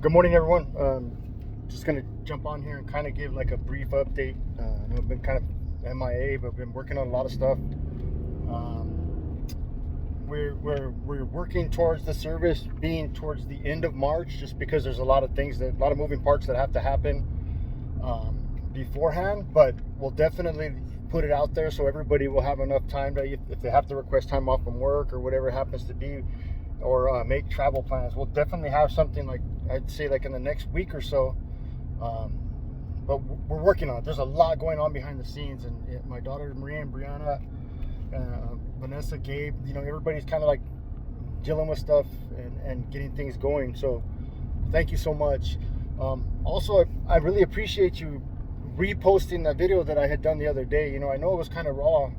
Good morning, everyone. Just going to jump on here and kind of give like a brief update. I know I've been kind of MIA, but I've been working on a lot of stuff. We're working towards the service being towards the end of March, just because there's a lot of moving parts that have to happen beforehand. But we'll definitely put it out there so everybody will have enough time to, if they have to request time off from work or whatever it happens to be, or make travel plans. We'll definitely have something, like I'd say, like in the next week or so. But we're working on it. There's a lot going on behind the scenes, and my daughter Maria and Brianna, Vanessa, Gabe, everybody's kind of like dealing with stuff and getting things going. So thank you so much. Also, I really appreciate you reposting that video that I had done the other day. I know it was kind of raw,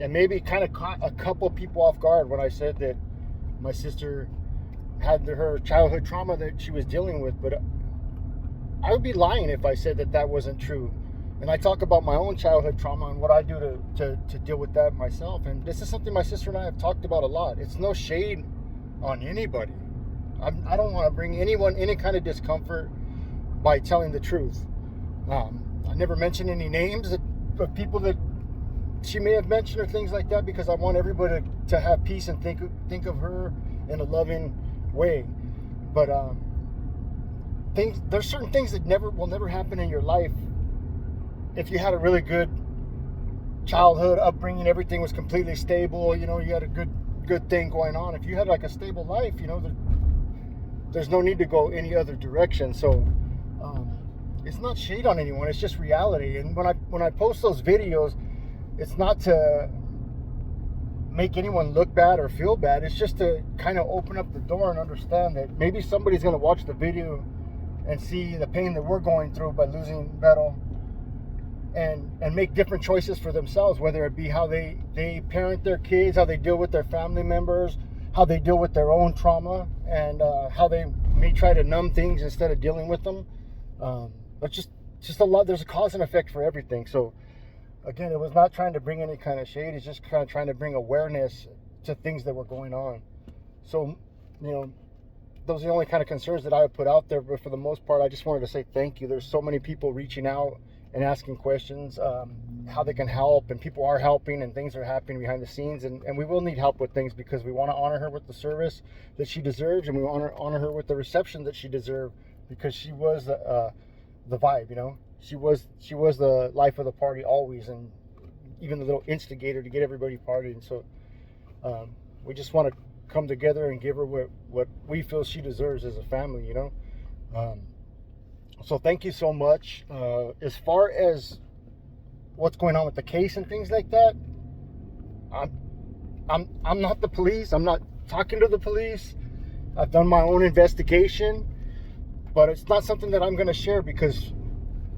and maybe kind of caught a couple people off guard when I said that my sister had her childhood trauma that she was dealing with, but I would be lying if I said that that wasn't true. And I talk about my own childhood trauma and what I do to deal with that myself. And this is something my sister and I have talked about a lot. It's no shade on anybody. I don't want to bring anyone any kind of discomfort by telling the truth. I never mention any names of people that she may have mentioned or things like that, because I want everybody to have peace and think of her in a loving way. But there's certain things that will never happen in your life if you had a really good childhood upbringing, everything was completely stable, you had a good thing going on. If you had like a stable life, there's no need to go any other direction. So it's not shade on anyone, it's just reality. And when I post those videos, it's not to make anyone look bad or feel bad. It's just to kind of open up the door and understand that maybe somebody's going to watch the video and see the pain that we're going through by losing Beto, and make different choices for themselves, whether it be how they parent their kids, how they deal with their family members, how they deal with their own trauma, and how they may try to numb things instead of dealing with them. But just a lot. There's a cause and effect for everything. So again, it was not trying to bring any kind of shade. It's just kind of trying to bring awareness to things that were going on. So, those are the only kind of concerns that I would put out there. But for the most part, I just wanted to say thank you. There's so many people reaching out and asking questions, how they can help, and people are helping, and things are happening behind the scenes. And we will need help with things, because we want to honor her with the service that she deserves, and we want to honor her with the reception that she deserved, because she was the vibe, She was the life of the party always, and even the little instigator to get everybody partying. So we just want to come together and give her what we feel she deserves as a family, So thank you so much. As far as what's going on with the case and things like that, I'm not the police. I'm not talking to the police. I've done my own investigation, but it's not something that I'm going to share, because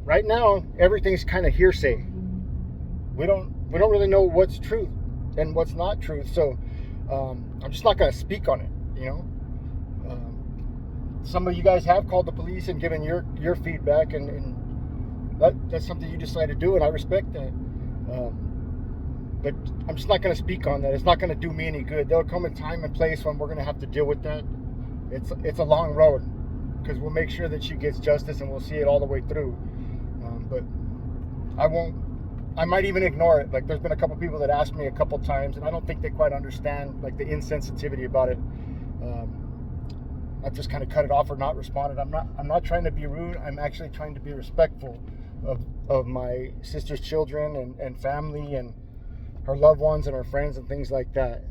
right now everything's kind of hearsay. We don't really know what's truth and what's not truth. So I'm just not going to speak on it. Some of you guys have called the police and given your feedback, and that's something you decide to do, and I respect that. But I'm just not going to speak on that. It's not going to do me any good. There'll come a time and place when we're going to have to deal with that. It's a long road, because we'll make sure that she gets justice, and we'll see it all the way through. But I might even ignore it. Like, there's been a couple people that asked me a couple times, and I don't think they quite understand like the insensitivity about it. I've just kind of cut it off or not responded. I'm not trying to be rude. I'm actually trying to be respectful of my sister's children and family and her loved ones and her friends and things like that.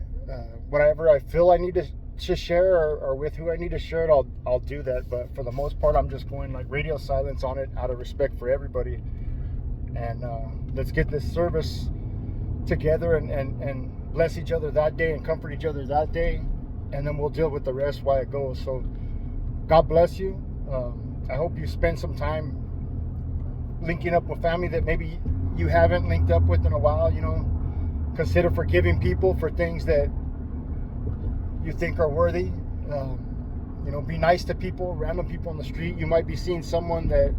Whatever I feel I need to share, or with who I need to share it, I'll do that. But for the most part, I'm just going like radio silence on it out of respect for everybody. And let's get this service together and bless each other that day and comfort each other that day, and then we'll deal with the rest while it goes. So God bless you. I hope you spend some time linking up with family that maybe you haven't linked up with in a while. Consider forgiving people for things that you think are worthy. Be nice to people, random people on the street. You might be seeing someone that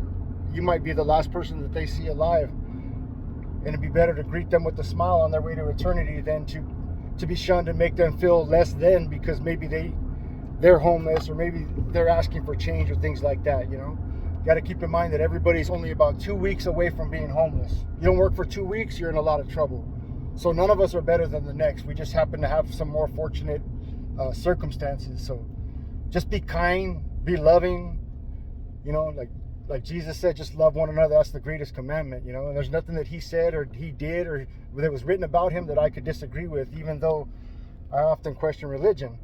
you might be the last person that they see alive, and it'd be better to greet them with a smile on their way to eternity than to be shunned and make them feel less than, because maybe they they're homeless, or maybe they're asking for change or things like that, you know. You got to keep in mind that everybody's only about 2 weeks away from being homeless. You don't work for 2 weeks, you're in a lot of trouble. So none of us are better than the next. We just happen to have some more fortunate circumstances. So just be kind, be loving, you know, like Jesus said, just love one another. That's the greatest commandment, you know. And there's nothing that he said or he did or that was written about him that I could disagree with, even though I often question religion.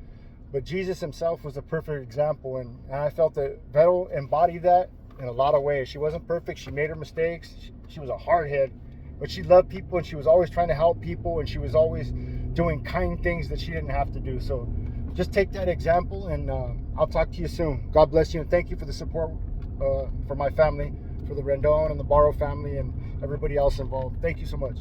But Jesus himself was a perfect example, and I felt that Vettel embodied that in a lot of ways. She wasn't perfect. She made her mistakes. She was a hardhead, but she loved people, and she was always trying to help people, and she was always doing kind things that she didn't have to do. So just take that example, and I'll talk to you soon. God bless you, and thank you for the support for my family, for the Rendon and the Barrow family, and everybody else involved. Thank you so much.